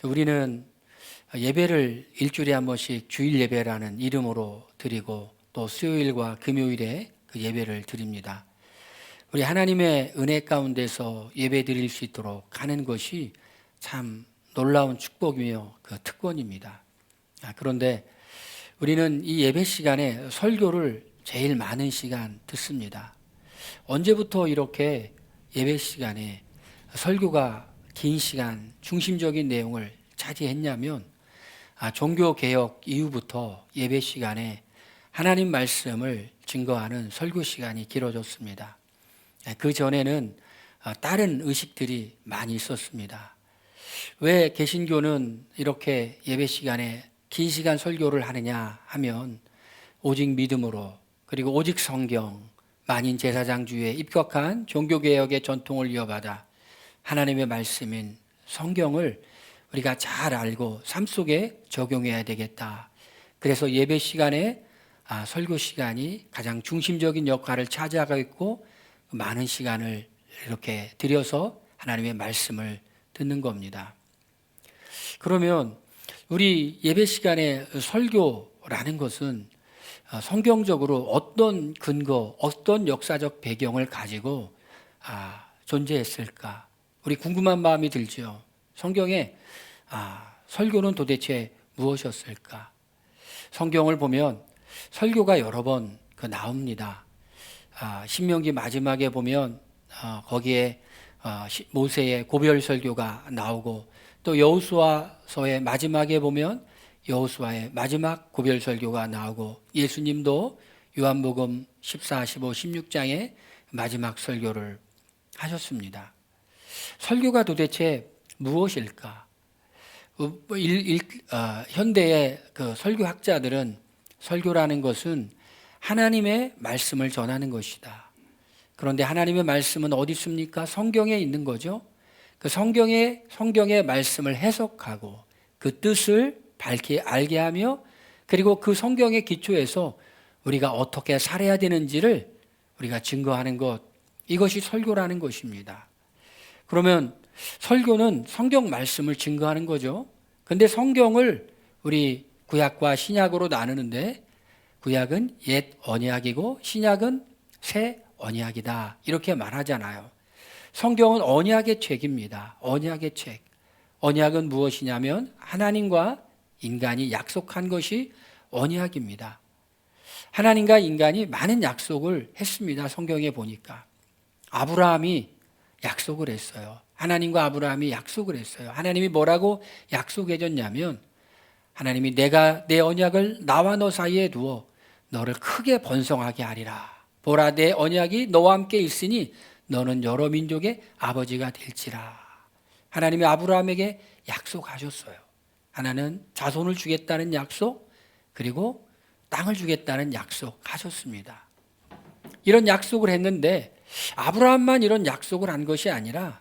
우리는 예배를 일주일에 한 번씩 주일 예배라는 이름으로 드리고 또 수요일과 금요일에 그 예배를 드립니다. 우리 하나님의 은혜 가운데서 예배 드릴 수 있도록 하는 것이 참 놀라운 축복이며 그 특권입니다. 그런데 우리는 이 예배 시간에 설교를 제일 많은 시간 듣습니다. 언제부터 이렇게 예배 시간에 설교가 긴 시간 중심적인 내용을 차지했냐면 종교개혁 이후부터 예배 시간에 하나님 말씀을 증거하는 설교 시간이 길어졌습니다. 그 전에는 다른 의식들이 많이 있었습니다. 왜 개신교는 이렇게 예배 시간에 긴 시간 설교를 하느냐 하면 오직 믿음으로 그리고 오직 성경, 만인 제사장주의에 입각한 종교개혁의 전통을 이어받아 하나님의 말씀인 성경을 우리가 잘 알고 삶 속에 적용해야 되겠다. 그래서 예배 시간에 설교 시간이 가장 중심적인 역할을 차지하고 있고 많은 시간을 이렇게 들여서 하나님의 말씀을 듣는 겁니다. 그러면 우리 예배 시간에 설교라는 것은 성경적으로 어떤 근거, 어떤 역사적 배경을 가지고 존재했을까? 우리 궁금한 마음이 들죠. 성경에 설교는 도대체 무엇이었을까? 성경을 보면 설교가 여러 번 나옵니다. 신명기 마지막에 보면 거기에 모세의 고별 설교가 나오고 또 여호수아서의 마지막에 보면 여호수아의 마지막 고별 설교가 나오고 예수님도 요한복음 14, 15, 16장에 마지막 설교를 하셨습니다. 설교가 도대체 무엇일까? 현대의 그 설교학자들은 설교라는 것은 하나님의 말씀을 전하는 것이다. 그런데 하나님의 말씀은 어디 있습니까? 성경에 있는 거죠. 그 성경의 말씀을 해석하고 그 뜻을 밝히 알게 하며 그리고 그 성경의 기초에서 우리가 어떻게 살아야 되는지를 우리가 증거하는 것, 이것이 설교라는 것입니다. 그러면 설교는 성경 말씀을 증거하는 거죠. 근데 성경을 우리 구약과 신약으로 나누는데 구약은 옛 언약이고 신약은 새 언약이다. 이렇게 말하잖아요. 성경은 언약의 책입니다. 언약의 책. 언약은 무엇이냐면 하나님과 인간이 약속한 것이 언약입니다. 하나님과 인간이 많은 약속을 했습니다. 성경에 보니까. 아브라함이 약속을 했어요. 하나님과 아브라함이 약속을 했어요. 하나님이 뭐라고 약속해 줬냐면 하나님이 내가 내 언약을 나와 너 사이에 두어 너를 크게 번성하게 하리라. 보라 내 언약이 너와 함께 있으니 너는 여러 민족의 아버지가 될지라. 하나님이 아브라함에게 약속하셨어요. 하나는 자손을 주겠다는 약속, 그리고 땅을 주겠다는 약속하셨습니다. 이런 약속을 했는데 아브라함만 이런 약속을 한 것이 아니라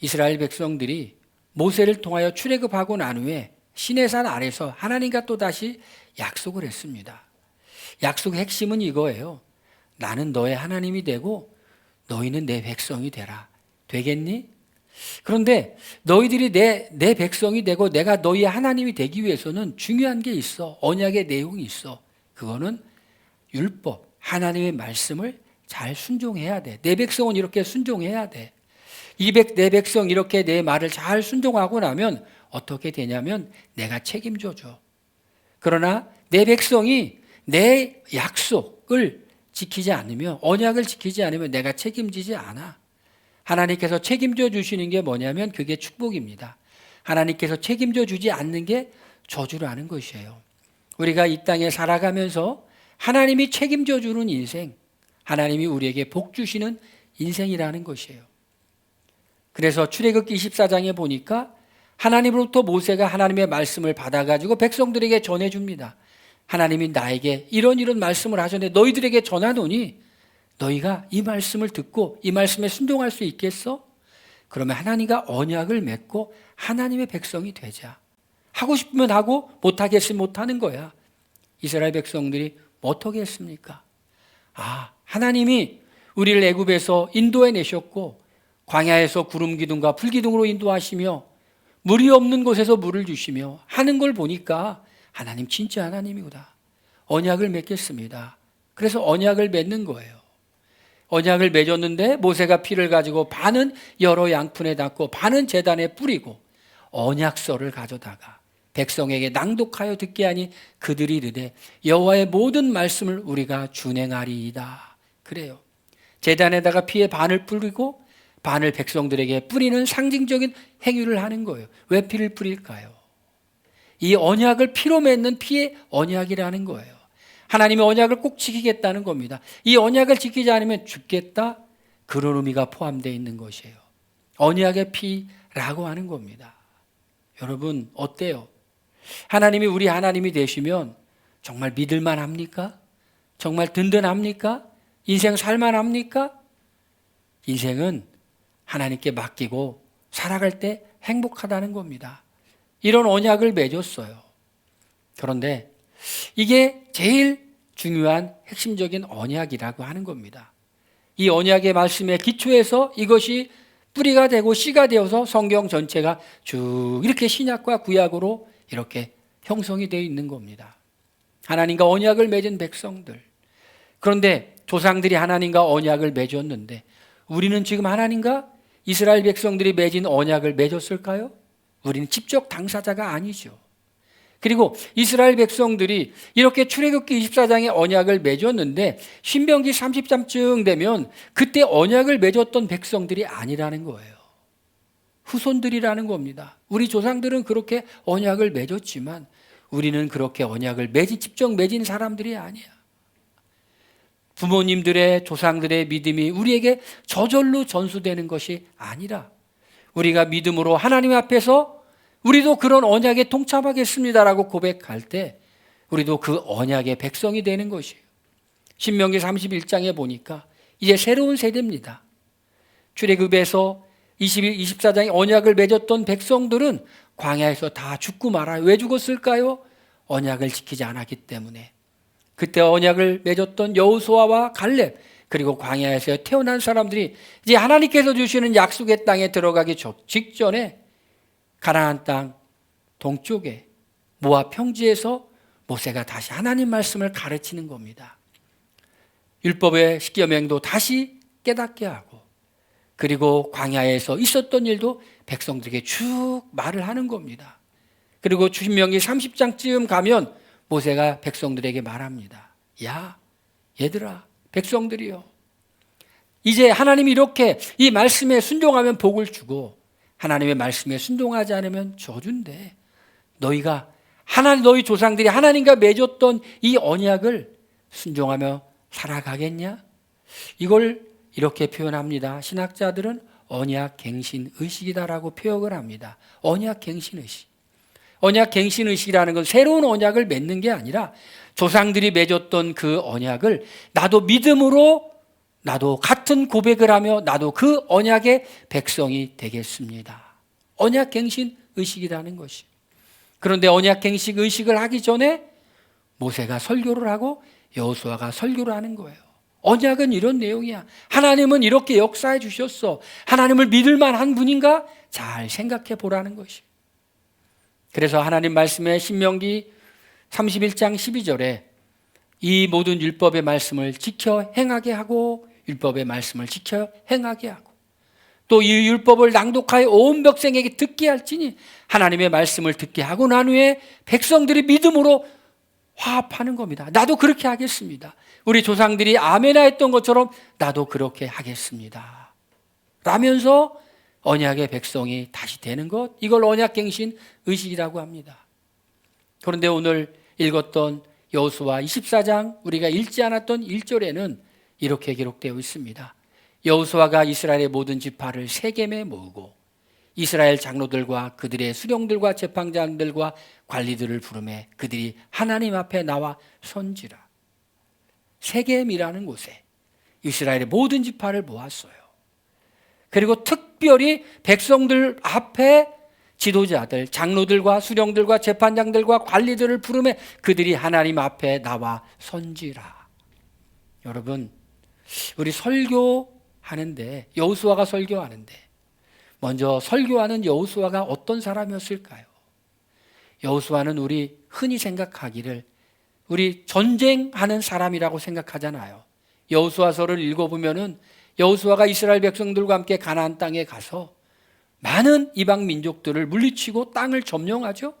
이스라엘 백성들이 모세를 통하여 출애굽하고 난 후에 시내산 아래서 하나님과 또다시 약속을 했습니다. 약속의 핵심은 이거예요. 나는 너의 하나님이 되고 너희는 내 백성이 되라. 되겠니? 그런데 너희들이 내 백성이 되고 내가 너희의 하나님이 되기 위해서는 중요한 게 있어. 언약의 내용이 있어. 그거는 율법, 하나님의 말씀을 잘 순종해야 돼. 내 백성은 이렇게 순종해야 돼. 내 백성 이렇게 내 말을 잘 순종하고 나면 어떻게 되냐면 내가 책임져 줘. 그러나 내 백성이 내 약속을 지키지 않으면, 언약을 지키지 않으면 내가 책임지지 않아. 하나님께서 책임져 주시는 게 뭐냐면 그게 축복입니다. 하나님께서 책임져 주지 않는 게 저주라는 것이에요. 우리가 이 땅에 살아가면서 하나님이 책임져 주는 인생, 하나님이 우리에게 복 주시는 인생이라는 것이에요. 그래서 출애굽기 24장에 보니까 하나님으로부터 모세가 하나님의 말씀을 받아가지고 백성들에게 전해줍니다. 하나님이 나에게 이런 말씀을 하셨는데 너희들에게 전하노니 너희가 이 말씀을 듣고 이 말씀에 순종할 수 있겠어? 그러면 하나님과 언약을 맺고 하나님의 백성이 되자. 하고 싶으면 하고 못하겠으면 못하는 거야. 이스라엘 백성들이 어떻게 했습니까? 하나님이 우리를 애굽에서 인도해 내셨고 광야에서 구름 기둥과 불 기둥으로 인도하시며 물이 없는 곳에서 물을 주시며 하는 걸 보니까 하나님 진짜 하나님이구나. 언약을 맺겠습니다. 그래서 언약을 맺는 거예요. 언약을 맺었는데 모세가 피를 가지고 반은 여러 양푼에 담고 반은 제단에 뿌리고 언약서를 가져다가 백성에게 낭독하여 듣게 하니 그들이 이르되 여호와의 모든 말씀을 우리가 준행하리이다. 그래요. 제단에다가 피의 반을 뿌리고 반을 백성들에게 뿌리는 상징적인 행위를 하는 거예요. 왜 피를 뿌릴까요? 이 언약을 피로 맺는 피의 언약이라는 거예요. 하나님의 언약을 꼭 지키겠다는 겁니다. 이 언약을 지키지 않으면 죽겠다, 그런 의미가 포함되어 있는 것이에요. 언약의 피라고 하는 겁니다. 여러분 어때요? 하나님이 우리 하나님이 되시면 정말 믿을만 합니까? 정말 든든합니까? 인생 살만합니까? 인생은 하나님께 맡기고 살아갈 때 행복하다는 겁니다. 이런 언약을 맺었어요. 그런데 이게 제일 중요한 핵심적인 언약이라고 하는 겁니다. 이 언약의 말씀의 기초에서 이것이 뿌리가 되고 씨가 되어서 성경 전체가 쭉 이렇게 신약과 구약으로 이렇게 형성이 되어 있는 겁니다. 하나님과 언약을 맺은 백성들. 그런데 조상들이 하나님과 언약을 맺었는데 우리는 지금 하나님과 이스라엘 백성들이 맺은 언약을 맺었을까요? 우리는 직접 당사자가 아니죠. 그리고 이스라엘 백성들이 이렇게 출애굽기 24장의 언약을 맺었는데 신명기 30장쯤 되면 그때 언약을 맺었던 백성들이 아니라는 거예요. 후손들이라는 겁니다. 우리 조상들은 그렇게 언약을 맺었지만 우리는 그렇게 언약을 직접 맺은 사람들이 아니야. 부모님들의 조상들의 믿음이 우리에게 저절로 전수되는 것이 아니라 우리가 믿음으로 하나님 앞에서 우리도 그런 언약에 동참하겠습니다라고 고백할 때 우리도 그 언약의 백성이 되는 것이에요. 신명기 31장에 보니까 이제 새로운 세대입니다. 출애굽에서 24장에 언약을 맺었던 백성들은 광야에서 다 죽고 말아요. 왜 죽었을까요? 언약을 지키지 않았기 때문에. 그때 언약을 맺었던 여호수아와 갈렙 그리고 광야에서 태어난 사람들이 이제 하나님께서 주시는 약속의 땅에 들어가기 직전에 가나안 땅 동쪽에 모압 평지에서 모세가 다시 하나님 말씀을 가르치는 겁니다. 율법의 10여 명도 다시 깨닫게 하고 그리고 광야에서 있었던 일도 백성들에게 쭉 말을 하는 겁니다. 그리고 신명기 30장쯤 가면 모세가 백성들에게 말합니다. 야, 얘들아, 백성들이요. 이제 하나님이 이렇게 이 말씀에 순종하면 복을 주고 하나님의 말씀에 순종하지 않으면 저주인데 너희가 너희 조상들이 하나님과 맺었던 이 언약을 순종하며 살아가겠냐? 이걸 이렇게 표현합니다. 신학자들은 언약갱신의식이다라고 표현을 합니다. 언약갱신의식. 언약갱신의식이라는 건 새로운 언약을 맺는 게 아니라 조상들이 맺었던 그 언약을 나도 믿음으로 나도 같은 고백을 하며 나도 그 언약의 백성이 되겠습니다. 언약갱신 의식이라는 것이. 그런데 언약갱신 의식을 하기 전에 모세가 설교를 하고 여호수아가 설교를 하는 거예요. 언약은 이런 내용이야. 하나님은 이렇게 역사해 주셨어. 하나님을 믿을 만한 분인가? 잘 생각해 보라는 것이. 그래서 하나님 말씀에 신명기 31장 12절에 이 모든 율법의 말씀을 지켜 행하게 하고 율법의 말씀을 지켜 행하게 하고 또 이 율법을 낭독하여 온 백성에게 듣게 할지니 하나님의 말씀을 듣게 하고 난 후에 백성들이 믿음으로 화합하는 겁니다. 나도 그렇게 하겠습니다. 우리 조상들이 아멘하 했던 것처럼 나도 그렇게 하겠습니다. 라면서 언약의 백성이 다시 되는 것, 이걸 언약갱신 의식이라고 합니다. 그런데 오늘 읽었던 여호수아 24장 우리가 읽지 않았던 1절에는 이렇게 기록되어 있습니다. 여호수아가 이스라엘의 모든 지파를 세겜에 모으고 이스라엘 장로들과 그들의 수령들과 재판장들과 관리들을 부르매 그들이 하나님 앞에 나와 선지라. 세겜이라는 곳에 이스라엘의 모든 지파를 모았어요. 그리고 특별히 백성들 앞에 지도자들, 장로들과 수령들과 재판장들과 관리들을 부르매 그들이 하나님 앞에 나와 선지라. 여러분, 우리 설교하는데 여호수아가 설교하는데 먼저 설교하는 여호수아가 어떤 사람이었을까요? 여호수아는 우리 흔히 생각하기를 우리 전쟁하는 사람이라고 생각하잖아요. 여호수아서를 읽어보면은 여호수아가 이스라엘 백성들과 함께 가나안 땅에 가서 많은 이방 민족들을 물리치고 땅을 점령하죠.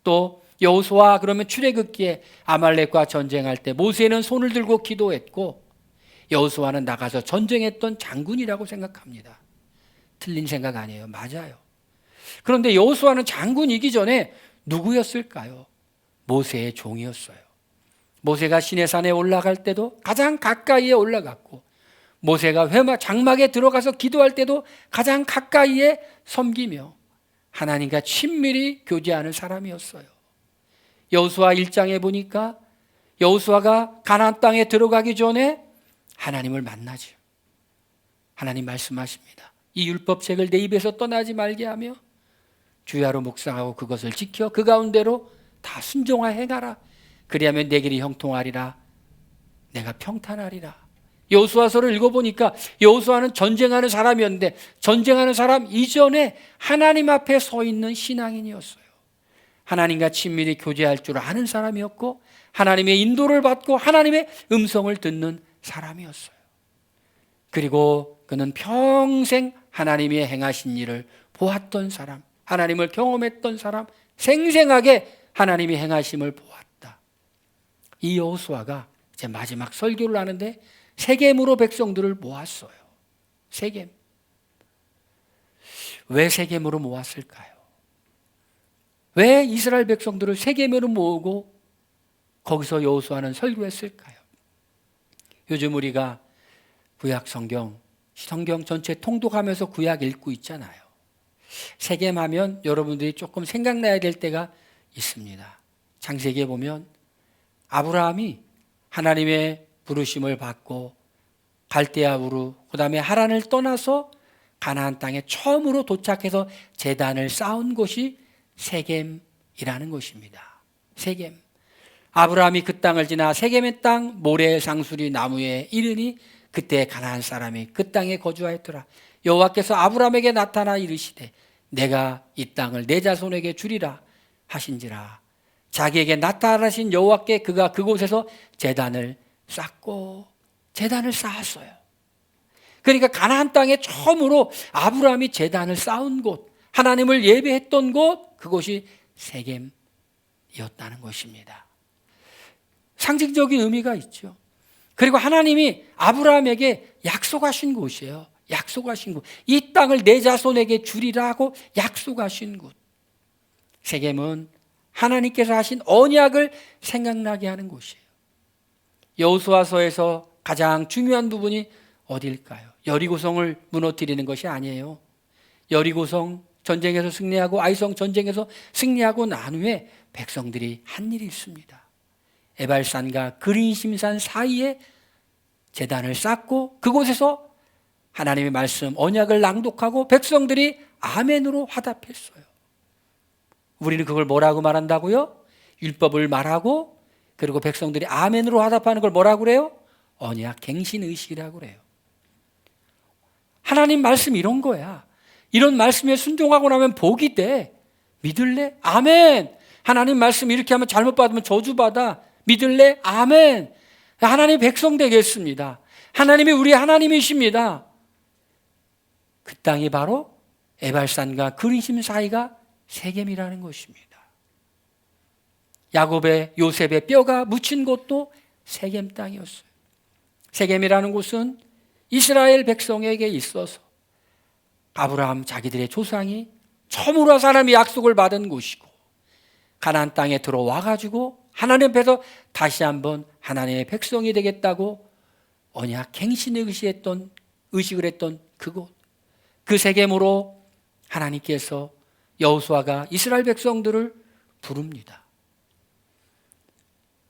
또 여호수아 그러면 출애굽기에 아말렉과 전쟁할 때 모세는 손을 들고 기도했고 여호수아는 나가서 전쟁했던 장군이라고 생각합니다. 틀린 생각 아니에요. 맞아요. 그런데 여호수아는 장군이기 전에 누구였을까요? 모세의 종이었어요. 모세가 시내산에 올라갈 때도 가장 가까이에 올라갔고 모세가 장막에 들어가서 기도할 때도 가장 가까이에 섬기며 하나님과 친밀히 교제하는 사람이었어요. 여호수아 1장에 보니까 여호수아가 가나안 땅에 들어가기 전에 하나님을 만나죠. 하나님 말씀하십니다. 이 율법책을 내 입에서 떠나지 말게 하며 주야로 묵상하고 그것을 지켜 그 가운데로 다 순종하여 행하라. 그리하면 내 길이 형통하리라. 내가 평탄하리라. 여호수아서를 읽어보니까 여호수아는 전쟁하는 사람이었는데 전쟁하는 사람 이전에 하나님 앞에 서 있는 신앙인이었어요. 하나님과 친밀히 교제할 줄 아는 사람이었고 하나님의 인도를 받고 하나님의 음성을 듣는 사람이었어요. 그리고 그는 평생 하나님이 행하신 일을 보았던 사람, 하나님을 경험했던 사람, 생생하게 하나님이 행하심을 보았다. 이 여호수아가 이제 마지막 설교를 하는데 세겜으로 백성들을 모았어요. 세겜. 왜 세겜으로 모았을까요? 왜 이스라엘 백성들을 세겜으로 모으고 거기서 여호수아는 설교했을까요? 요즘 우리가 구약 성경 전체 통독하면서 구약 읽고 있잖아요. 세겜하면 여러분들이 조금 생각나야 될 때가 있습니다. 창세기에 보면 아브라함이 하나님의 부르심을 받고 갈대아 우르 그다음에 하란을 떠나서 가나안 땅에 처음으로 도착해서 제단을 쌓은 곳이 세겜이라는 곳입니다. 세겜. 아브라함이 그 땅을 지나 세겜의 땅 모래 상수리 나무에 이르니 그때 가나안 사람이 그 땅에 거주하였더라. 여호와께서 아브라함에게 나타나 이르시되 내가 이 땅을 내 자손에게 주리라 하신지라. 자기에게 나타나신 여호와께 그가 그곳에서 제단을 쌓고 제단을 쌓았어요. 그러니까 가나안 땅에 처음으로 아브라함이 제단을 쌓은 곳, 하나님을 예배했던 곳, 그곳이 세겜이었다는 것입니다. 상징적인 의미가 있죠. 그리고 하나님이 아브라함에게 약속하신 곳이에요. 약속하신 곳. 이 땅을 내 자손에게 주리라고 약속하신 곳. 세겜은 하나님께서 하신 언약을 생각나게 하는 곳이에요. 여호수아서에서 가장 중요한 부분이 어딜까요? 여리고성을 무너뜨리는 것이 아니에요. 여리고성 전쟁에서 승리하고 아이성 전쟁에서 승리하고 난 후에 백성들이 한 일이 있습니다. 에발산과 그린심산 사이에 제단을 쌓고 그곳에서 하나님의 말씀 언약을 낭독하고 백성들이 아멘으로 화답했어요. 우리는 그걸 뭐라고 말한다고요? 율법을 말하고 그리고 백성들이 아멘으로 화답하는 걸 뭐라고 그래요? 언약 갱신의식이라고 그래요. 하나님 말씀 이런 거야. 이런 말씀에 순종하고 나면 복이 돼. 믿을래? 아멘. 하나님 말씀 이렇게 하면 잘못 받으면 저주받아. 믿을래? 아멘. 하나님 백성 되겠습니다. 하나님이 우리 하나님이십니다. 그 땅이 바로 에발산과 그리심 사이가 세겜이라는 것입니다. 야곱의 요셉의 뼈가 묻힌 곳도 세겜 땅이었어요. 세겜이라는 곳은 이스라엘 백성에게 있어서 아브라함 자기들의 조상이 처음으로 사람이 약속을 받은 곳이고 가나안 땅에 들어와 가지고 하나님 앞에서 다시 한번 하나님의 백성이 되겠다고 언약 갱신의 의식을 했던 그곳. 그 세겜으로 하나님께서 여호수아가 이스라엘 백성들을 부릅니다.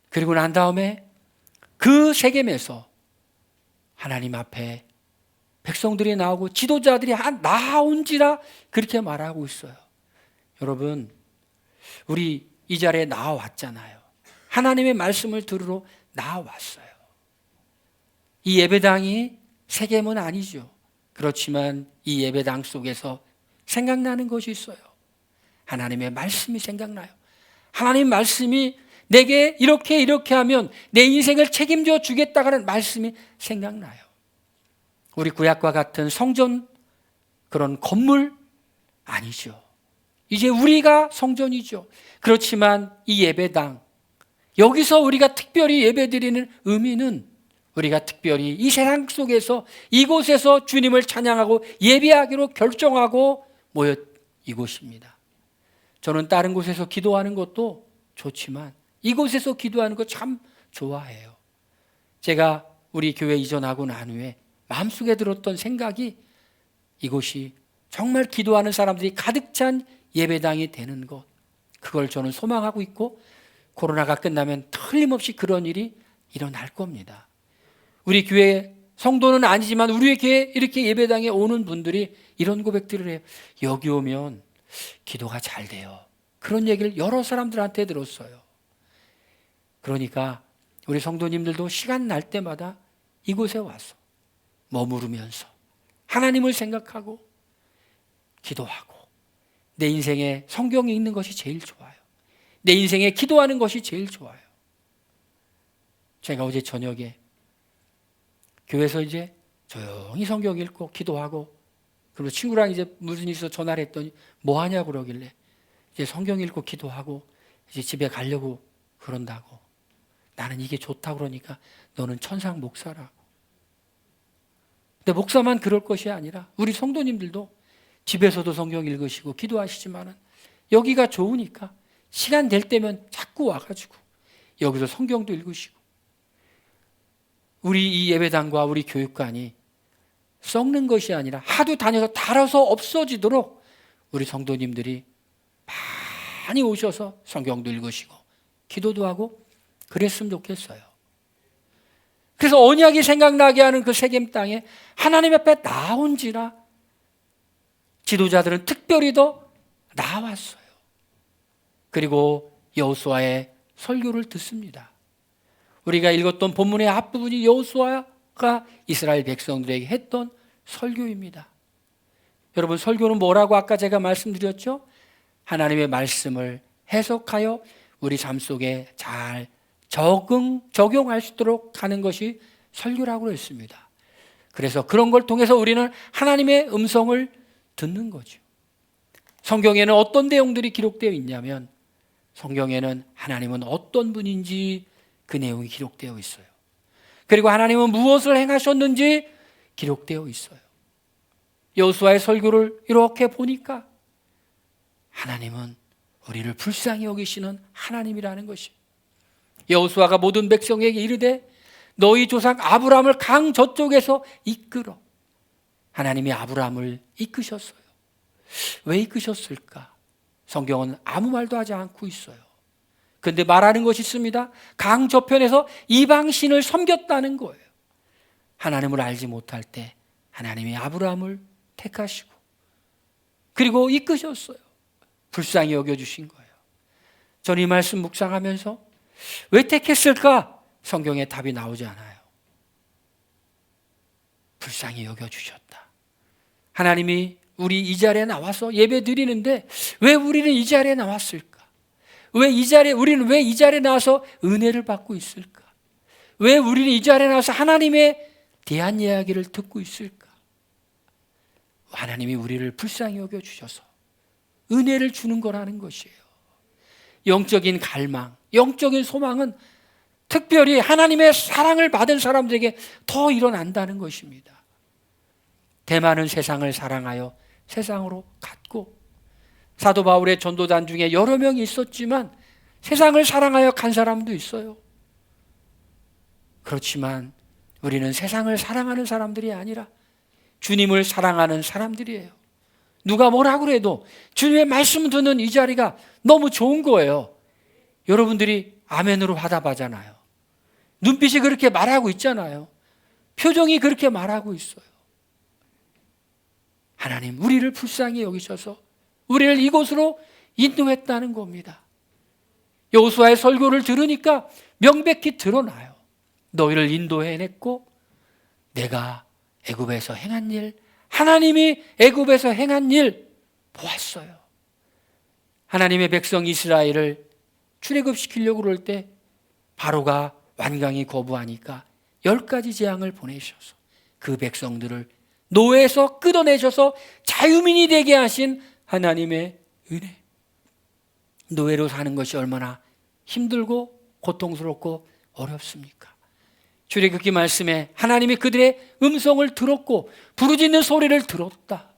그리고 난 다음에 그 세겜에서 하나님 앞에 백성들이 나오고 지도자들이 나온지라 그렇게 말하고 있어요. 여러분, 우리 이 자리에 나와왔잖아요. 하나님의 말씀을 들으러 나와왔어요. 이 예배당이 세겜은 아니죠. 그렇지만 이 예배당 속에서 생각나는 것이 있어요. 하나님의 말씀이 생각나요. 하나님 말씀이 내게 이렇게 하면 내 인생을 책임져 주겠다는 말씀이 생각나요. 우리 구약과 같은 성전, 그런 건물 아니죠. 이제 우리가 성전이죠. 그렇지만 이 예배당, 여기서 우리가 특별히 예배드리는 의미는 우리가 특별히 이 세상 속에서 이곳에서 주님을 찬양하고 예배하기로 결정하고 모였 이곳입니다. 저는 다른 곳에서 기도하는 것도 좋지만 이곳에서 기도하는 거 참 좋아해요. 제가 우리 교회 이전하고 난 후에 마음속에 들었던 생각이 이곳이 정말 기도하는 사람들이 가득 찬 예배당이 되는 것, 그걸 저는 소망하고 있고 코로나가 끝나면 틀림없이 그런 일이 일어날 겁니다. 우리 교회 성도는 아니지만 우리 교회 이렇게 예배당에 오는 분들이 이런 고백들을 해요. 여기 오면 기도가 잘 돼요. 그런 얘기를 여러 사람들한테 들었어요. 그러니까 우리 성도님들도 시간 날 때마다 이곳에 와서 머무르면서 하나님을 생각하고 기도하고 내 인생에 성경이 있는 것이 제일 좋아요. 내 인생에 기도하는 것이 제일 좋아요. 제가 어제 저녁에 교회에서 이제 조용히 성경 읽고 기도하고, 그리고 친구랑 이제 무슨 일이 있어 전화를 했더니 뭐 하냐고 그러길래 이제 성경 읽고 기도하고 이제 집에 가려고 그런다고. 나는 이게 좋다고 그러니까 너는 천상 목사라고. 근데 목사만 그럴 것이 아니라 우리 성도님들도 집에서도 성경 읽으시고 기도하시지만은 여기가 좋으니까 시간 될 때면 자꾸 와가지고 여기서 성경도 읽으시고, 우리 이 예배당과 우리 교육관이 썩는 것이 아니라 하도 다녀서 닳아서 없어지도록 우리 성도님들이 많이 오셔서 성경도 읽으시고 기도도 하고 그랬으면 좋겠어요. 그래서 언약이 생각나게 하는 그 세겜 땅에 하나님 앞에 나온지라 지도자들은 특별히 더 나왔어요. 그리고 여호수아의 설교를 듣습니다. 우리가 읽었던 본문의 앞부분이 여호수아가 이스라엘 백성들에게 했던 설교입니다. 여러분, 설교는 뭐라고 아까 제가 말씀드렸죠? 하나님의 말씀을 해석하여 우리 삶 속에 잘 적용할 수 있도록 하는 것이 설교라고 했습니다. 그래서 그런 걸 통해서 우리는 하나님의 음성을 듣는 거죠. 성경에는 어떤 내용들이 기록되어 있냐면 성경에는 하나님은 어떤 분인지 그 내용이 기록되어 있어요. 그리고 하나님은 무엇을 행하셨는지 기록되어 있어요. 여호수아의 설교를 이렇게 보니까 하나님은 우리를 불쌍히 여기시는 하나님이라는 것이, 여호수아가 모든 백성에게 이르되 너희 조상 아브라함을 강 저쪽에서 이끌어. 하나님이 아브라함을 이끄셨어요. 왜 이끄셨을까? 성경은 아무 말도 하지 않고 있어요. 그런데 말하는 것이 있습니다. 강 저편에서 이방신을 섬겼다는 거예요. 하나님을 알지 못할 때 하나님이 아브라함을 택하시고 그리고 이끄셨어요. 불쌍히 여겨주신 거예요. 저는 이 말씀 묵상하면서 왜 택했을까? 성경에 답이 나오지 않아요. 불쌍히 여겨주셨다. 하나님이 우리 이 자리에 나와서 예배 드리는데 왜 우리는 이 자리에 나왔을까? 우리는 왜 이 자리에 나와서 은혜를 받고 있을까? 왜 우리는 이 자리에 나와서 하나님에 대한 이야기를 듣고 있을까? 하나님이 우리를 불쌍히 여겨주셔서 은혜를 주는 거라는 것이에요. 영적인 갈망, 영적인 소망은 특별히 하나님의 사랑을 받은 사람들에게 더 일어난다는 것입니다. 대만은 세상을 사랑하여 세상으로 갔고, 사도 바울의 전도단 중에 여러 명이 있었지만 세상을 사랑하여 간 사람도 있어요. 그렇지만 우리는 세상을 사랑하는 사람들이 아니라 주님을 사랑하는 사람들이에요. 누가 뭐라고 해도 주님의 말씀 듣는 이 자리가 너무 좋은 거예요. 여러분들이 아멘으로 화답하잖아요. 눈빛이 그렇게 말하고 있잖아요. 표정이 그렇게 말하고 있어요. 하나님, 우리를 불쌍히 여기셔서 우리를 이곳으로 인도했다는 겁니다. 여호수아의 설교를 들으니까 명백히 드러나요. 너희를 인도해냈고 내가 애굽에서 행한 일 하나님이 애굽에서 행한 일 보았어요. 하나님의 백성 이스라엘을 출애굽시키려고 그럴 때 바로가 완강히 거부하니까 10가지 재앙을 보내셔서 그 백성들을 노예에서 끌어내셔서 자유민이 되게 하신 하나님의 은혜. 노예로 사는 것이 얼마나 힘들고 고통스럽고 어렵습니까? 출애굽기 말씀에 하나님이 그들의 음성을 들었고 부르짖는 소리를 들었다.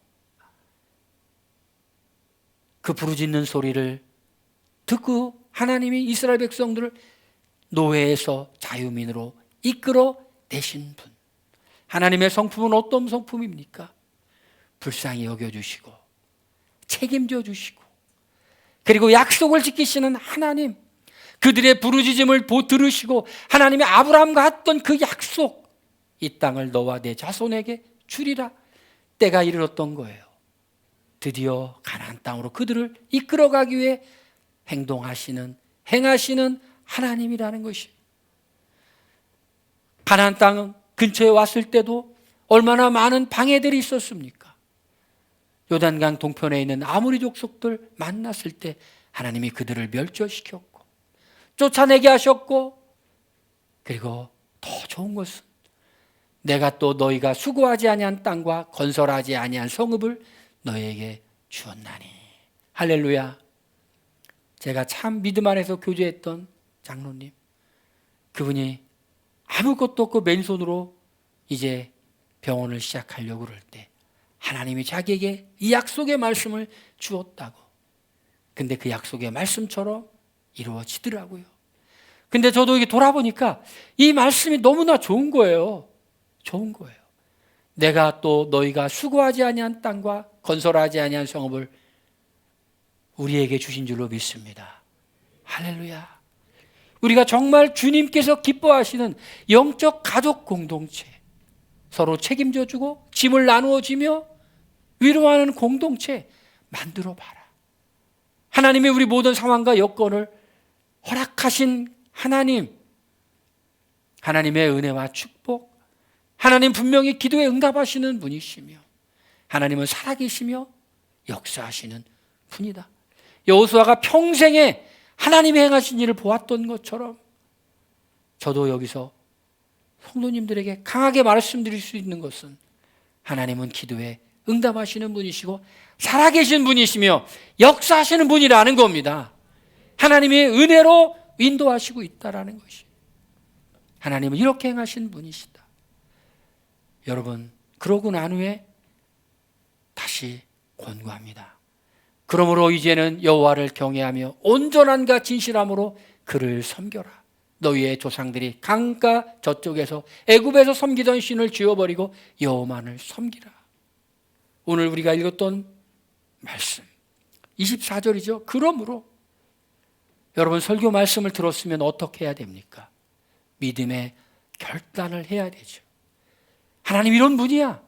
그 부르짖는 소리를 듣고 하나님이 이스라엘 백성들을 노예에서 자유민으로 이끌어 내신 분. 하나님의 성품은 어떤 성품입니까? 불쌍히 여겨주시고 책임져 주시고 그리고 약속을 지키시는 하나님, 그들의 부르짖음을 들으시고 하나님이 아브라함과 했던 그 약속, 이 땅을 너와 내 자손에게 주리라. 때가 이르렀던 거예요. 드디어 가나안 땅으로 그들을 이끌어가기 위해 행하시는 하나님이라는 것이. 가나안 땅 근처에 왔을 때도 얼마나 많은 방해들이 있었습니까? 요단강 동편에 있는 아모리 족속들 만났을 때 하나님이 그들을 멸절시켰고 쫓아내게 하셨고, 그리고 더 좋은 것은 내가 또 너희가 수고하지 아니한 땅과 건설하지 아니한 성읍을 너희에게 주었나니. 할렐루야. 제가 참 믿음 안에서 교제했던 장로님, 그분이 아무것도 없고 맨손으로 이제 병원을 시작하려고 그럴 때 하나님이 자기에게 이 약속의 말씀을 주었다고. 근데 그 약속의 말씀처럼 이루어지더라고요. 근데 저도 이게 돌아보니까 이 말씀이 너무나 좋은 거예요. 좋은 거예요. 내가 또 너희가 수고하지 아니한 땅과 건설하지 아니한 성읍을 우리에게 주신 줄로 믿습니다. 할렐루야. 우리가 정말 주님께서 기뻐하시는 영적 가족 공동체, 서로 책임져주고 짐을 나누어지며 위로하는 공동체 만들어 봐라. 하나님이 우리 모든 상황과 여건을 허락하신 하나님, 하나님의 은혜와 축복, 하나님 분명히 기도에 응답하시는 분이시며 하나님은 살아계시며 역사하시는 분이다. 여호수아가 평생에 하나님이 행하신 일을 보았던 것처럼 저도 여기서 성도님들에게 강하게 말씀드릴 수 있는 것은 하나님은 기도에 응답하시는 분이시고 살아계신 분이시며 역사하시는 분이라는 겁니다. 하나님이 은혜로 인도하시고 있다라는 것이, 하나님은 이렇게 행하신 분이시다. 여러분, 그러고 난 후에 다시 권고합니다. 그러므로 이제는 여호와를 경외하며 온전함과 진실함으로 그를 섬겨라. 너희의 조상들이 강가 저쪽에서 애굽에서 섬기던 신을 지워버리고 여호와만을 섬기라. 오늘 우리가 읽었던 말씀 24절이죠. 그러므로 여러분, 설교 말씀을 들었으면 어떻게 해야 됩니까? 믿음의 결단을 해야 되죠. 하나님 이런 분이야.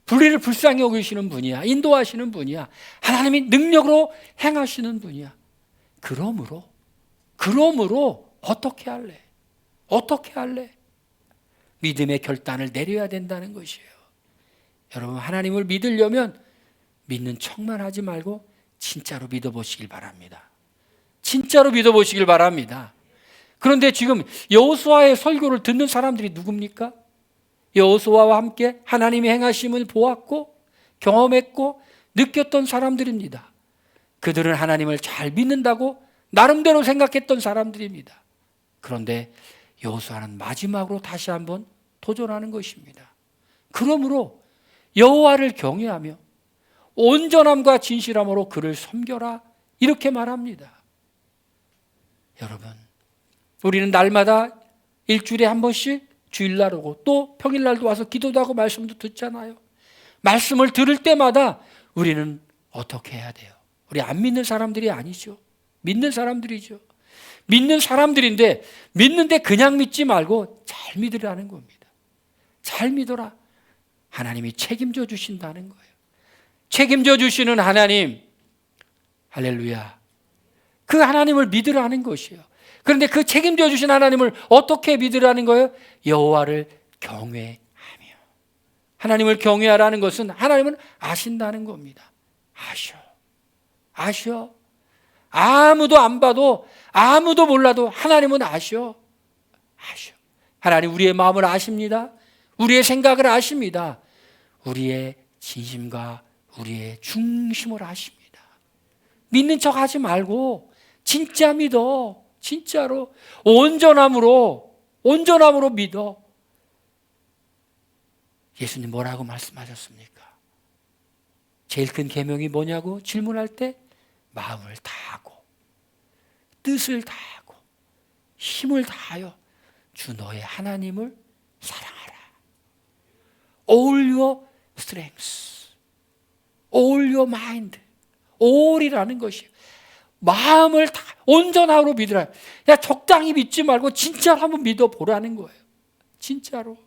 불의를 불쌍히 여기시는 분이야. 인도하시는 분이야. 하나님이 능력으로 행하시는 분이야. 그러므로 어떻게 할래? 어떻게 할래? 믿음의 결단을 내려야 된다는 것이에요. 여러분, 하나님을 믿으려면 믿는 척만 하지 말고 진짜로 믿어보시길 바랍니다. 진짜로 믿어보시길 바랍니다. 그런데 지금 여호수아의 설교를 듣는 사람들이 누굽니까? 여호수아와 함께 하나님의 행하심을 보았고 경험했고 느꼈던 사람들입니다. 그들은 하나님을 잘 믿는다고 나름대로 생각했던 사람들입니다. 그런데 여호수아는 마지막으로 다시 한번 도전하는 것입니다. 그러므로 여호와를 경외하며 온전함과 진실함으로 그를 섬겨라, 이렇게 말합니다. 여러분, 우리는 날마다 일주일에 한 번씩 주일날 오고 또 평일날도 와서 기도도 하고 말씀도 듣잖아요. 말씀을 들을 때마다 우리는 어떻게 해야 돼요? 우리 안 믿는 사람들이 아니죠. 믿는 사람들이죠. 믿는 사람들인데 믿는데 그냥 믿지 말고 잘 믿으라는 겁니다. 잘 믿어라. 하나님이 책임져 주신다는 거예요. 책임져 주시는 하나님, 할렐루야. 그 하나님을 믿으라는 것이에요. 그런데 그 책임져 주신 하나님을 어떻게 믿으라는 거예요? 여호와를 경외하며. 하나님을 경외하라는 것은 하나님은 아신다는 겁니다. 아셔. 아무도 안 봐도, 아무도 몰라도 하나님은 아셔. 하나님 우리의 마음을 아십니다. 우리의 생각을 아십니다. 우리의 진심과 우리의 중심을 아십니다. 믿는 척 하지 말고 진짜 믿어. 진짜로 온전함으로 믿어. 예수님 뭐라고 말씀하셨습니까? 제일 큰 계명이 뭐냐고 질문할 때 마음을 다하고 뜻을 다하고 힘을 다하여 주 너의 하나님을 사랑하라. All your strength, all your mind, all이라는 것이에요. 마음을 다 온전하고 믿으라. 야, 적당히 믿지 말고 진짜로 한번 믿어보라는 거예요. 진짜로.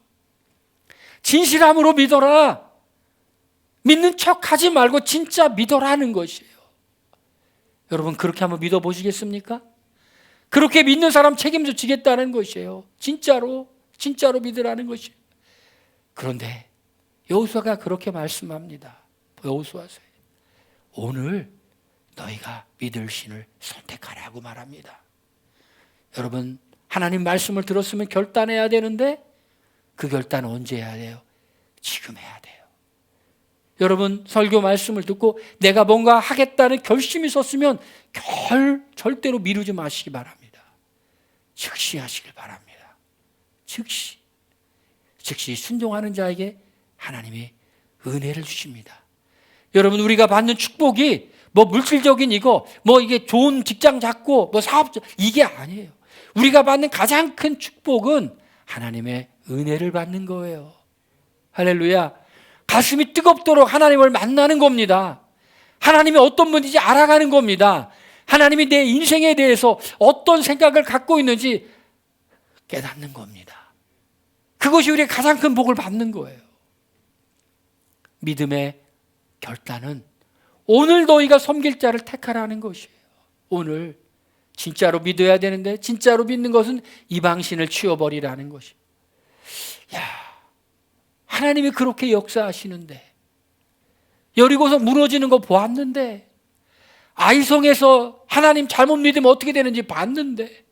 진실함으로 믿어라. 믿는 척 하지 말고 진짜 믿어라는 것이에요. 여러분 그렇게 한번 믿어보시겠습니까? 그렇게 믿는 사람 책임져 지겠다는 것이에요. 진짜로 믿으라는 것이에요. 그런데 여호수아가 그렇게 말씀합니다. 여호수아서에 오늘 너희가 믿을 신을 선택하라고 말합니다. 여러분 하나님 말씀을 들었으면 결단해야 되는데 그 결단은 언제 해야 돼요? 지금 해야 돼요. 여러분 설교 말씀을 듣고 내가 뭔가 하겠다는 결심이 있었으면 절대로 미루지 마시기 바랍니다. 즉시 하시길 바랍니다. 즉시 순종하는 자에게 하나님이 은혜를 주십니다. 여러분 우리가 받는 축복이 뭐 물질적인 뭐 이게 좋은 직장 잡고 뭐 사업 이게 아니에요. 우리가 받는 가장 큰 축복은 하나님의 은혜를 받는 거예요. 할렐루야. 가슴이 뜨겁도록 하나님을 만나는 겁니다. 하나님이 어떤 분인지 알아가는 겁니다. 하나님이 내 인생에 대해서 어떤 생각을 갖고 있는지 깨닫는 겁니다. 그것이 우리의 가장 큰 복을 받는 거예요. 믿음의 결단은 오늘 너희가 섬길 자를 택하라는 것이에요. 오늘 진짜로 믿어야 되는데 진짜로 믿는 것은 이방신을 치워버리라는 것이에요. 하나님이 그렇게 역사하시는데 여리고서 무너지는 거 보았는데 아이성에서 하나님 잘못 믿으면 어떻게 되는지 봤는데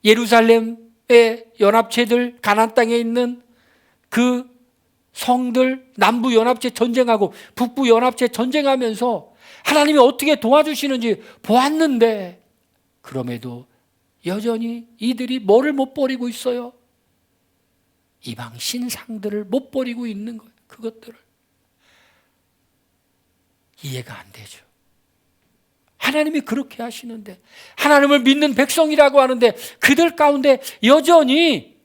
예루살렘의 연합체들 가나안 땅에 있는 그 성들 남부 연합체 전쟁하고 북부 연합체 전쟁하면서 하나님이 어떻게 도와주시는지 보았는데 그럼에도 여전히 이들이 뭐를 못 버리고 있어요? 이방 신상들을 못 버리고 있는 거예요. 그것들을 이해가 안 되죠. 하나님이 그렇게 하시는데 하나님을 믿는 백성이라고 하는데 그들 가운데 여전히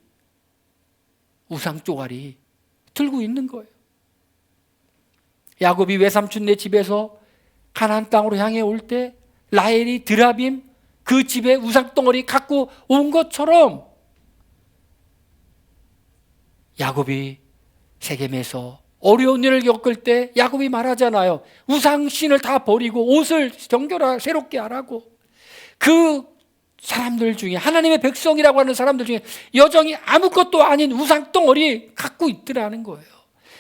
우상 쪼가리 들고 있는 거예요. 야곱이 외삼촌네 집에서 가나안 땅으로 향해 올 때 라헬이 드라빔 그 집에 우상덩어리 갖고 온 것처럼 야곱이 세겜에서 어려운 일을 겪을 때 야곱이 말하잖아요. 우상신을 다 버리고 옷을 새롭게 하라고. 그 사람들 중에 하나님의 백성이라고 하는 사람들 중에 여전히 아무것도 아닌 우상덩어리 갖고 있더라는 거예요.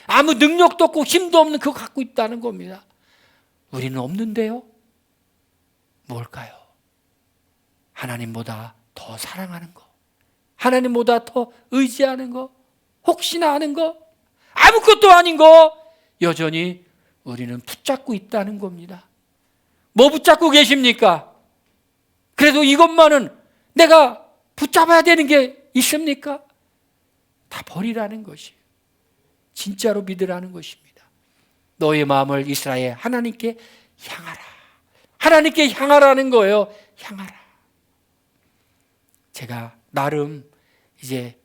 아무 능력도 없고 힘도 없는 그거 갖고 있다는 겁니다. 우리는 없는데요? 뭘까요? 하나님보다 더 사랑하는 거, 하나님보다 더 의지하는 거, 혹시나 하는 거, 아무것도 아닌 거 여전히 우리는 붙잡고 있다는 겁니다. 뭐 붙잡고 계십니까? 그래도 이것만은 내가 붙잡아야 되는 게 있습니까? 다 버리라는 것이에요. 진짜로 믿으라는 것입니다. 너의 마음을 이스라엘 하나님께 향하라. 하나님께 향하라는 거예요. 향하라. 제가 나름 이제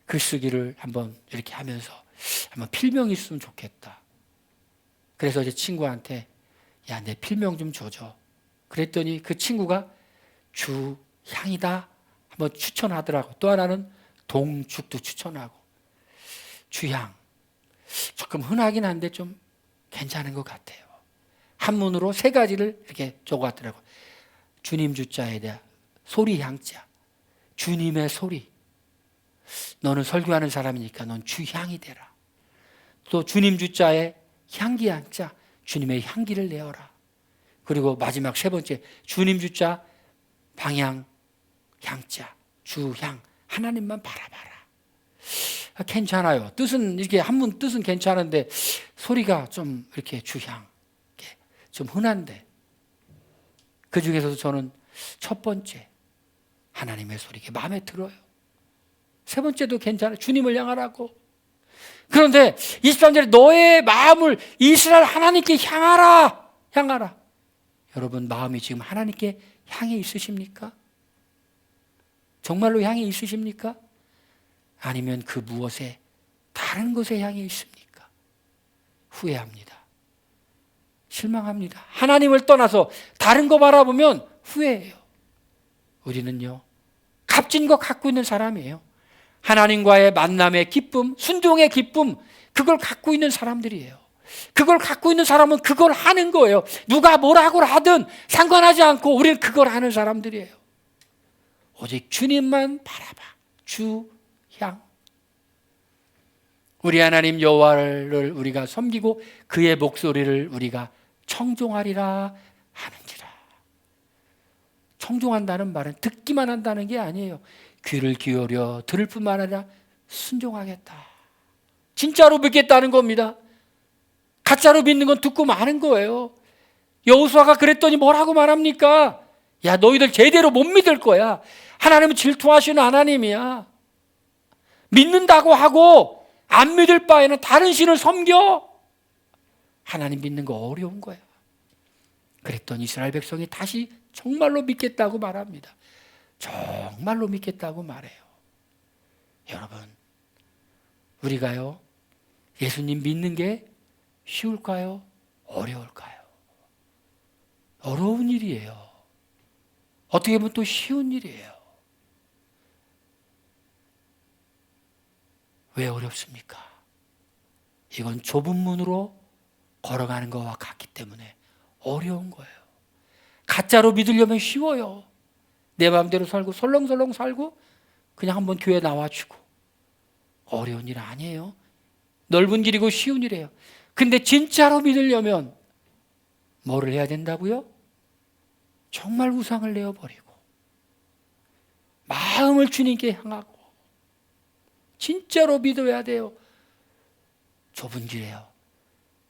글쓰기를 한번 이렇게 하면서 한번 필명이 있으면 좋겠다. 그래서 제 친구한테 야, 내 필명 좀 줘줘. 그랬더니 그 친구가 주향이다 한번 추천하더라고. 또 하나는 동죽도 추천하고. 주향 조금 흔하긴 한데 좀 괜찮은 것 같아요. 한문으로 3가지를 이렇게 적어왔더라고. 주님 주자에 대한 소리 향자, 주님의 소리, 너는 설교하는 사람이니까 넌 주향이 되라. 또 주님 주자에 향기 한자, 주님의 향기를 내어라. 그리고 마지막 세 번째, 주님 주자 방향 향자, 주향, 하나님만 바라봐라. 괜찮아요. 뜻은 이렇게 한문 뜻은 괜찮은데 소리가 좀 이렇게 주향, 좀 흔한데 그 중에서도 저는 첫 번째 하나님의 소리가 마음에 들어요. 세 번째도 괜찮아요. 주님을 향하라고. 그런데 23절에 너의 마음을 이스라엘 하나님께 향하라. 향하라. 여러분 마음이 지금 하나님께 향해 있으십니까? 정말로 향해 있으십니까? 아니면 그 무엇에 다른 것에 향해 있습니까? 후회합니다. 실망합니다. 하나님을 떠나서 다른 거 바라보면 후회해요. 우리는요, 값진 거 갖고 있는 사람이에요. 하나님과의 만남의 기쁨, 순종의 기쁨, 그걸 갖고 있는 사람들이에요. 그걸 갖고 있는 사람은 그걸 하는 거예요. 누가 뭐라고 하든 상관하지 않고 우리는 그걸 하는 사람들이에요. 오직 주님만 바라봐. 주향. 우리 하나님 여호와를 우리가 섬기고 그의 목소리를 우리가 청종하리라 하는지라. 청종한다는 말은 듣기만 한다는 게 아니에요. 귀를 기울여 들을 뿐만 아니라 순종하겠다. 진짜로 믿겠다는 겁니다. 가짜로 믿는 건 듣고 마는 거예요. 여호수아가 그랬더니 뭐라고 말합니까? 야, 너희들 제대로 못 믿을 거야. 하나님은 질투하시는 하나님이야. 믿는다고 하고 안 믿을 바에는 다른 신을 섬겨. 하나님 믿는 거 어려운 거야. 그랬더니 이스라엘 백성이 다시 정말로 믿겠다고 말합니다. 정말로 믿겠다고 말해요. 여러분, 우리가요, 예수님 믿는 게 쉬울까요? 어려울까요? 어려운 일이에요. 어떻게 보면 또 쉬운 일이에요. 왜 어렵습니까? 이건 좁은 문으로 걸어가는 것과 같기 때문에 어려운 거예요. 가짜로 믿으려면 쉬워요. 내 마음대로 살고 설렁설렁 살고 그냥 한번 교회 나와주고. 어려운 일 아니에요. 넓은 길이고 쉬운 일이에요. 근데 진짜로 믿으려면 뭐를 해야 된다고요? 정말 우상을 내어버리고 마음을 주님께 향하고 진짜로 믿어야 돼요. 좁은 길이에요.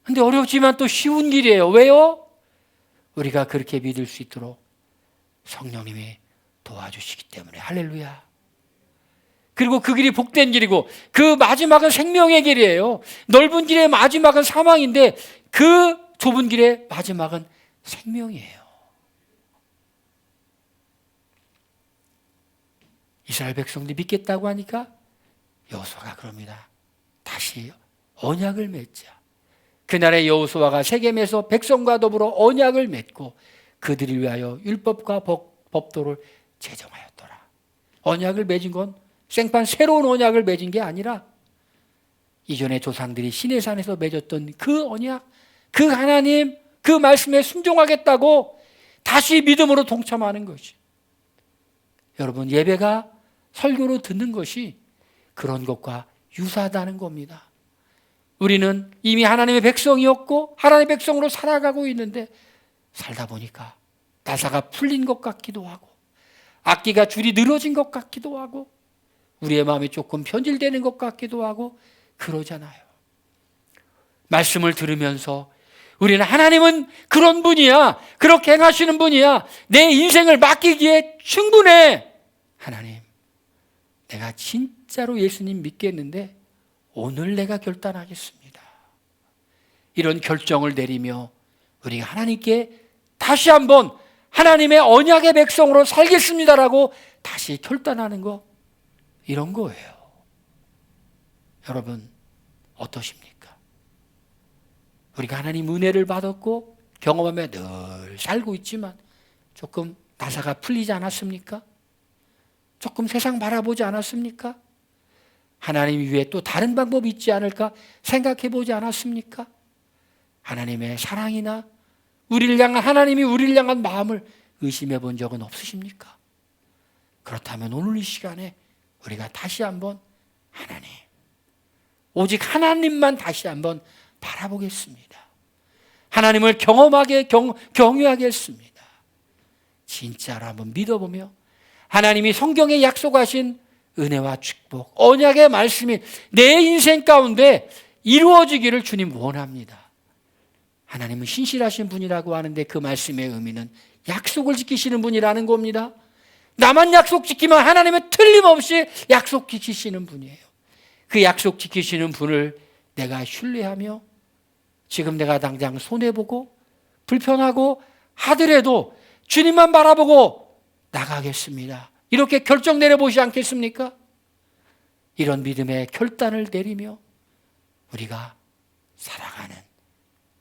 근데 어렵지만 또 쉬운 길이에요. 왜요? 우리가 그렇게 믿을 수 있도록 성령님이 도와주시기 때문에. 할렐루야. 그리고 그 길이 복된 길이고 그 마지막은 생명의 길이에요. 넓은 길의 마지막은 사망인데 그 좁은 길의 마지막은 생명이에요. 이스라엘 백성들이 믿겠다고 하니까 여호수아가 그럽니다. 다시 언약을 맺자. 그날의 여호수아가 세겜에서 백성과 더불어 언약을 맺고 그들을 위하여 율법과 법도를 제정하였더라. 언약을 맺은 건 생판 새로운 언약을 맺은 게 아니라 이전에 조상들이 시내산에서 맺었던 그 언약, 그 하나님, 그 말씀에 순종하겠다고 다시 믿음으로 동참하는 것이. 여러분, 예배가 설교로 듣는 것이 그런 것과 유사하다는 겁니다. 우리는 이미 하나님의 백성이었고 하나님의 백성으로 살아가고 있는데 살다 보니까 나사가 풀린 것 같기도 하고 악기가 줄이 늘어진 것 같기도 하고 우리의 마음이 조금 변질되는 것 같기도 하고 그러잖아요. 말씀을 들으면서 우리는 하나님은 그런 분이야. 그렇게 행하시는 분이야. 내 인생을 맡기기에 충분해. 하나님, 내가 진짜로 예수님 믿겠는데 오늘 내가 결단하겠습니다. 이런 결정을 내리며 우리가 하나님께 다시 한번 하나님의 언약의 백성으로 살겠습니다라고 다시 결단하는 거, 이런 거예요. 여러분, 어떠십니까? 우리가 하나님 은혜를 받았고 경험하며 늘 살고 있지만 조금 나사가 풀리지 않았습니까? 조금 세상 바라보지 않았습니까? 하나님 위에 또 다른 방법이 있지 않을까 생각해 보지 않았습니까? 하나님의 사랑이나 우리를 향한, 하나님이 우리를 향한 마음을 의심해 본 적은 없으십니까? 그렇다면 오늘 이 시간에 우리가 다시 한번 하나님, 오직 하나님만 다시 한번 바라보겠습니다. 하나님을 경험하게 경유하겠습니다. 진짜로 한번 믿어보며 하나님이 성경에 약속하신 은혜와 축복, 언약의 말씀이 내 인생 가운데 이루어지기를 주님 원합니다. 하나님은 신실하신 분이라고 하는데 그 말씀의 의미는 약속을 지키시는 분이라는 겁니다. 나만 약속 지키면 하나님은 틀림없이 약속 지키시는 분이에요. 그 약속 지키시는 분을 내가 신뢰하며 지금 내가 당장 손해보고 불편하고 하더라도 주님만 바라보고 나가겠습니다. 이렇게 결정 내려보지 않겠습니까? 이런 믿음의 결단을 내리며 우리가 살아가는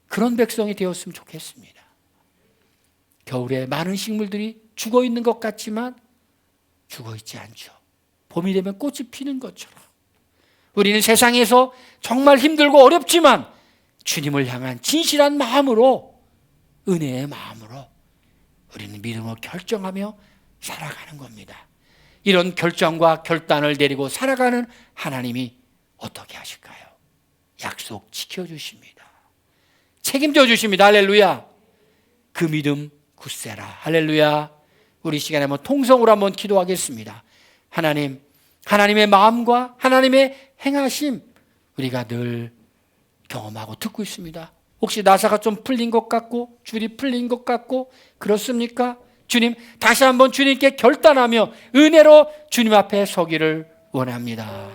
그런 백성이 되었으면 좋겠습니다. 겨울에 많은 식물들이 죽어 있는 것 같지만 죽어 있지 않죠. 봄이 되면 꽃이 피는 것처럼 우리는 세상에서 정말 힘들고 어렵지만 주님을 향한 진실한 마음으로, 은혜의 마음으로 우리는 믿음으로 결정하며 살아가는 겁니다. 이런 결정과 결단을 내리고 살아가는 하나님이 어떻게 하실까요? 약속 지켜주십니다. 책임져 주십니다. 할렐루야. 그 믿음 굳세라. 할렐루야. 우리 시간에 한번 통성으로 한번 기도하겠습니다. 하나님, 하나님의 마음과 하나님의 행하심 우리가 늘 경험하고 듣고 있습니다. 혹시 나사가 좀 풀린 것 같고 줄이 풀린 것 같고 그렇습니까? 주님, 다시 한번 주님께 결단하며 은혜로 주님 앞에 서기를 원합니다.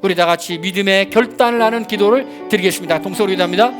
우리 다 같이 믿음의 결단을 하는 기도를 드리겠습니다. 동서로 기도합니다.